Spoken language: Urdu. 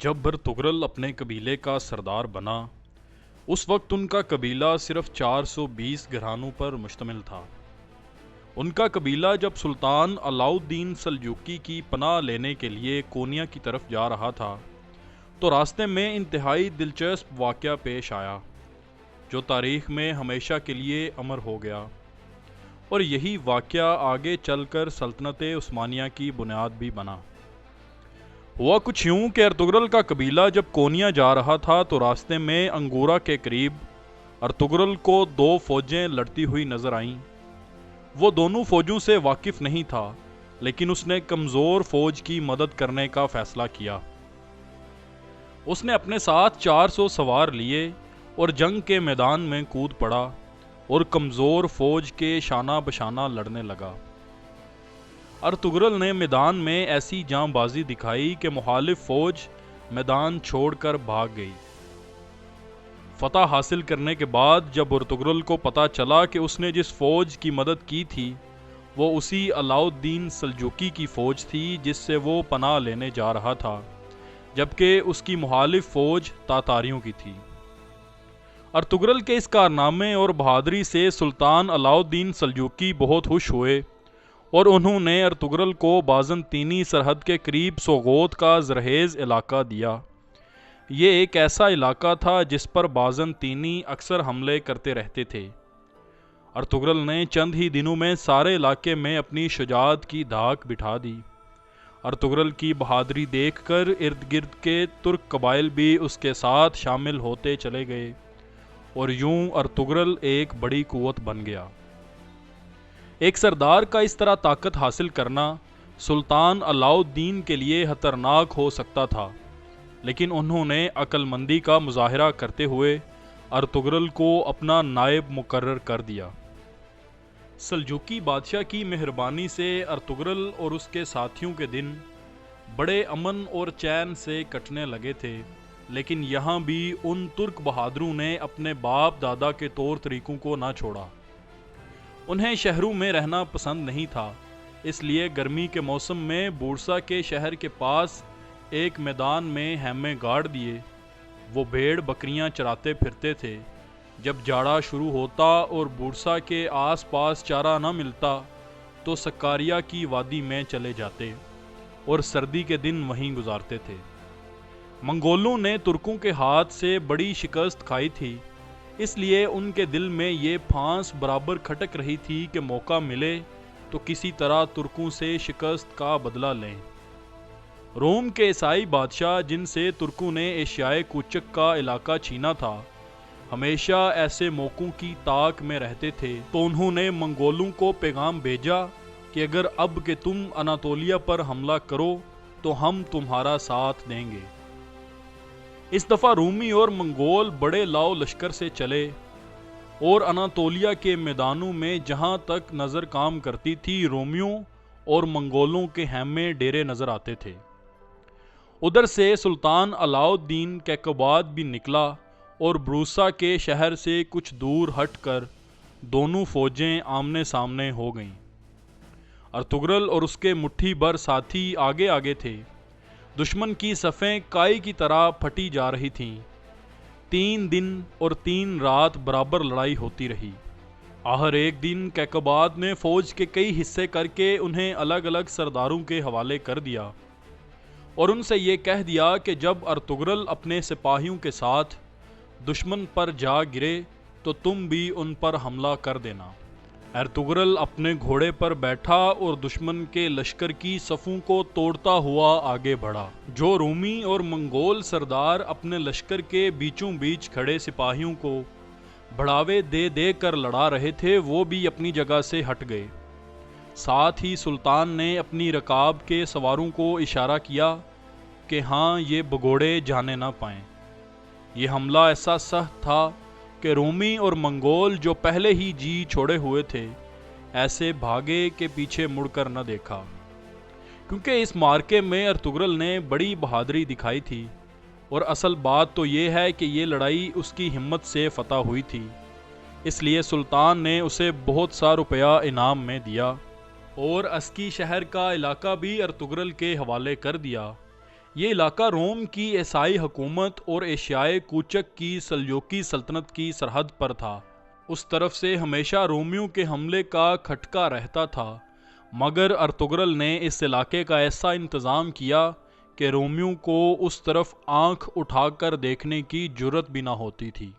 جب ارطغرل اپنے قبیلے کا سردار بنا اس وقت ان کا قبیلہ صرف 420 گھرانوں پر مشتمل تھا۔ ان کا قبیلہ جب سلطان علاؤ الدین سلجوقی کی پناہ لینے کے لیے کونیا کی طرف جا رہا تھا تو راستے میں انتہائی دلچسپ واقعہ پیش آیا جو تاریخ میں ہمیشہ کے لیے امر ہو گیا، اور یہی واقعہ آگے چل کر سلطنت عثمانیہ کی بنیاد بھی بنا۔ ہوا کچھ یوں کہ ارطغرل کا قبیلہ جب کونیا جا رہا تھا تو راستے میں انگورا کے قریب ارطغرل کو دو فوجیں لڑتی ہوئی نظر آئیں۔ وہ دونوں فوجوں سے واقف نہیں تھا، لیکن اس نے کمزور فوج کی مدد کرنے کا فیصلہ کیا۔ اس نے اپنے ساتھ 400 سوار لیے اور جنگ کے میدان میں کود پڑا اور کمزور فوج کے شانہ بشانہ لڑنے لگا۔ ارطغرل نے میدان میں ایسی جاں بازی دکھائی کہ مخالف فوج میدان چھوڑ کر بھاگ گئی۔ فتح حاصل کرنے کے بعد جب ارطغرل کو پتہ چلا کہ اس نے جس فوج کی مدد کی تھی وہ اسی علاؤ الدین سلجوقی کی فوج تھی جس سے وہ پناہ لینے جا رہا تھا، جبکہ اس کی مخالف فوج تاتاریوں کی تھی۔ ارطغرل کے اس کارنامے اور بہادری سے سلطان علاؤ الدین سلجوقی بہت خوش ہوئے اور انہوں نے ارطغرل کو بازنطینی سرحد کے قریب سوغوت کا زرخیز علاقہ دیا۔ یہ ایک ایسا علاقہ تھا جس پر بازنطینی اکثر حملے کرتے رہتے تھے۔ ارطغرل نے چند ہی دنوں میں سارے علاقے میں اپنی شجاعت کی دھاک بٹھا دی۔ ارطغرل کی بہادری دیکھ کر ارد گرد کے ترک قبائل بھی اس کے ساتھ شامل ہوتے چلے گئے اور یوں ارطغرل ایک بڑی قوت بن گیا۔ ایک سردار کا اس طرح طاقت حاصل کرنا سلطان علاؤ الدین کے لیے خطرناک ہو سکتا تھا، لیکن انہوں نے عقل مندی کا مظاہرہ کرتے ہوئے ارطغرل کو اپنا نائب مقرر کر دیا۔ سلجوقی بادشاہ کی مہربانی سے ارطغرل اور اس کے ساتھیوں کے دن بڑے امن اور چین سے کٹنے لگے تھے، لیکن یہاں بھی ان ترک بہادروں نے اپنے باپ دادا کے طور طریقوں کو نہ چھوڑا۔ انہیں شہروں میں رہنا پسند نہیں تھا، اس لیے گرمی کے موسم میں بورسا کے شہر کے پاس ایک میدان میں خیمے گاڑ دیے۔ وہ بھیڑ بکریاں چراتے پھرتے تھے۔ جب جاڑا شروع ہوتا اور بورسا کے آس پاس چارہ نہ ملتا تو سکاریا کی وادی میں چلے جاتے اور سردی کے دن وہیں گزارتے تھے۔ منگولوں نے ترکوں کے ہاتھ سے بڑی شکست کھائی تھی، اس لیے ان کے دل میں یہ پھانس برابر کھٹک رہی تھی کہ موقع ملے تو کسی طرح ترکوں سے شکست کا بدلہ لیں۔ روم کے عیسائی بادشاہ جن سے ترکوں نے ایشیائے کوچک کا علاقہ چھینا تھا ہمیشہ ایسے موقعوں کی تاک میں رہتے تھے، تو انہوں نے منگولوں کو پیغام بھیجا کہ اگر اب کہ تم اناتولیا پر حملہ کرو تو ہم تمہارا ساتھ دیں گے۔ اس دفعہ رومی اور منگول بڑے لاؤ لشکر سے چلے اور اناتولیا کے میدانوں میں جہاں تک نظر کام کرتی تھی رومیوں اور منگولوں کے خیمے ڈیرے نظر آتے تھے۔ ادھر سے سلطان علاؤ الدین کیقوباد بھی نکلا اور بروسا کے شہر سے کچھ دور ہٹ کر دونوں فوجیں آمنے سامنے ہو گئیں۔ ارطغرل اور اس کے مٹھی بھر ساتھی آگے آگے تھے۔ دشمن کی صفیں کائی کی طرح پھٹی جا رہی تھیں۔ 3 دن اور 3 رات برابر لڑائی ہوتی رہی۔ آخر ایک دن کیقوباد نے فوج کے کئی حصے کر کے انہیں الگ الگ سرداروں کے حوالے کر دیا اور ان سے یہ کہہ دیا کہ جب ارطغرل اپنے سپاہیوں کے ساتھ دشمن پر جا گرے تو تم بھی ان پر حملہ کر دینا۔ ارطغرل اپنے گھوڑے پر بیٹھا اور دشمن کے لشکر کی صفوں کو توڑتا ہوا آگے بڑھا۔ جو رومی اور منگول سردار اپنے لشکر کے بیچوں بیچ کھڑے سپاہیوں کو بڑھاوے دے دے کر لڑا رہے تھے وہ بھی اپنی جگہ سے ہٹ گئے۔ ساتھ ہی سلطان نے اپنی رکاب کے سواروں کو اشارہ کیا کہ ہاں یہ بگوڑے جانے نہ پائیں۔ یہ حملہ ایسا سخت تھا کہ رومی اور منگول جو پہلے ہی جی چھوڑے ہوئے تھے ایسے بھاگے کہ پیچھے مڑ کر نہ دیکھا، کیونکہ اس معرکے میں ارطغرل نے بڑی بہادری دکھائی تھی، اور اصل بات تو یہ ہے کہ یہ لڑائی اس کی ہمت سے فتح ہوئی تھی، اس لیے سلطان نے اسے بہت سا روپیہ انعام میں دیا اور اسکی شہر کا علاقہ بھی ارطغرل کے حوالے کر دیا۔ یہ علاقہ روم کی عیسائی حکومت اور ایشیائے کوچک کی سلجوقی سلطنت کی سرحد پر تھا۔ اس طرف سے ہمیشہ رومیوں کے حملے کا کھٹکا رہتا تھا، مگر ارطغرل نے اس علاقے کا ایسا انتظام کیا کہ رومیوں کو اس طرف آنکھ اٹھا کر دیکھنے کی جرأت بھی نہ ہوتی تھی۔